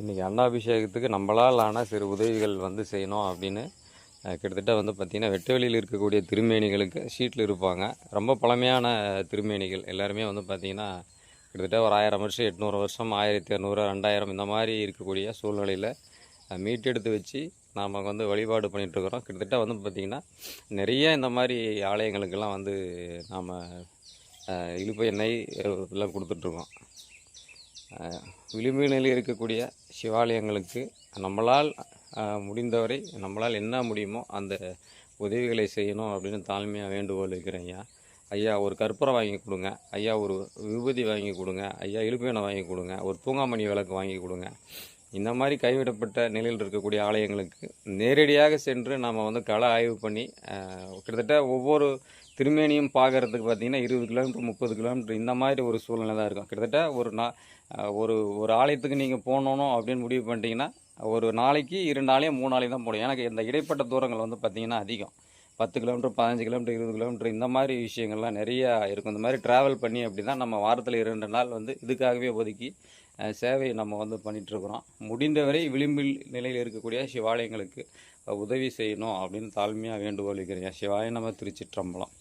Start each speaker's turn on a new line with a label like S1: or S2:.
S1: இன்றைக்கி அன்னாபிஷேகத்துக்கு நம்மளால் ஆன சிறு உதவிகள் செய்யணும் அப்படின்னு கிட்டத்தட்ட பார்த்திங்கன்னா வெட்ட வெளியில் இருக்கக்கூடிய திருமேனிகளுக்கு ஷீட்டில் இருப்பாங்க. ரொம்ப பழமையான திருமேனிகள் எல்லாருமே பார்த்திங்கன்னா கிட்டத்தட்ட ஒரு 1000 வருஷம் 800 வருஷம் 1200 2000 இந்த மாதிரி இருக்கக்கூடிய சூழ்நிலையில் மீட்டெடுத்து வச்சு நாம் வழிபாடு பண்ணிகிட்ருக்குறோம். கிட்டத்தட்ட பார்த்திங்கன்னா நிறைய இந்த மாதிரி ஆலயங்களுக்கெல்லாம் நாம் இழுப்பு எண்ணெய் எல்லாம் கொடுத்துட்ருக்கோம். விளிம்பு நிலையில் இருக்கக்கூடிய சிவாலயங்களுக்கு நம்மளால் முடிந்தவரை நம்மளால் என்ன முடியுமோ அந்த உதவிகளை செய்யணும் அப்படின்னு தாழ்மையாக வேண்டுகோள் வைக்கிறேன். ஐயா ஒரு கற்பூரம் வாங்கி கொடுங்க, ஐயா ஒரு விபூதி வாங்கி கொடுங்க, ஐயா இழுப்பு எண்ணெய் வாங்கி கொடுங்க, ஒரு தூங்காமணி விளக்கு வாங்கி கொடுங்க. இந்த மாதிரி கைவிடப்பட்ட நிலையில் இருக்கக்கூடிய ஆலயங்களுக்கு நேரடியாக சென்று நாம் கள ஆய்வு பண்ணி கிட்டத்தட்ட ஒவ்வொரு திருமேனியும் பார்க்குறதுக்கு பார்த்திங்கன்னா 20 கிலோமீட்டர் 30 கிலோமீட்டர் இந்த மாதிரி ஒரு சூழ்நிலை தான் இருக்கும். கிட்டத்தட்ட ஒரு ஆலயத்துக்கு நீங்கள் போகணும் அப்படின்னு முடிவு பண்ணிட்டீங்கன்னா ஒரு நாளைக்கு 2 ஆலயம் 3 ஆலயம் தான் போகணும். எனக்கு இந்த இடைப்பட்ட தூரங்கள் பார்த்திங்கன்னா அதிகம். 10 கிலோமீட்டர் 15 கிலோமீட்டர் 20 கிலோமீட்டர் இந்த மாதிரி விஷயங்கள்லாம் நிறையா இருக்கும். இந்த மாதிரி ட்ராவல் பண்ணி அப்படி தான் நம்ம வாரத்தில் 2 நாள் இதுக்காகவே ஒதுக்கி சேவை நம்ம பண்ணிகிட்ருக்குறோம். முடிந்தவரை விளிம்பில் நிலையில் இருக்கக்கூடிய சிவாலயங்களுக்கு உதவி செய்யணும் அப்படின்னு தாழ்மையாக வேண்டுகோள் வைக்கிறேன். சிவாய நம்ம திருச்சிற்றம்பலம்.